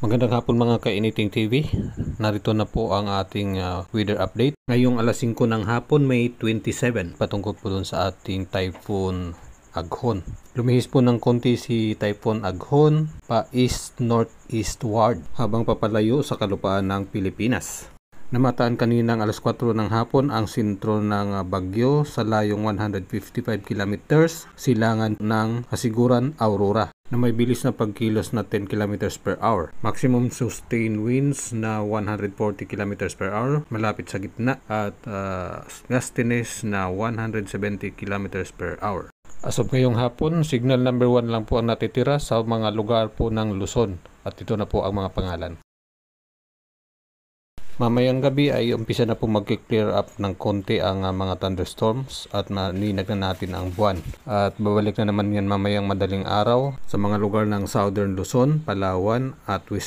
Magandang hapon mga kainiting TV. Narito na po ang ating weather update. Ngayong alas 5 ng hapon, May 27, patungkol po dun sa ating Typhoon Aghon. Lumihis po ng konti si Typhoon Aghon pa east-northeastward habang papalayo sa kalupaan ng Pilipinas. Namataan kaninang alas 4 ng hapon ang sentro ng bagyo sa layong 155 kilometers silangan ng Kasiguran, Aurora, na may bilis na pagkilos na 10 km per hour. Maximum sustained winds na 140 km per hour malapit sa gitna at gustiness na 170 km per hour. As of ngayong hapon, signal number 1 lang po ang natitira sa mga lugar po ng Luzon at ito na po ang mga pangalan. Mamayang gabi ay umpisa na po mag-clear up ng konti ang mga thunderstorms at maninag na natin ang buwan. At babalik na naman yan mamayang madaling araw sa mga lugar ng Southern Luzon, Palawan at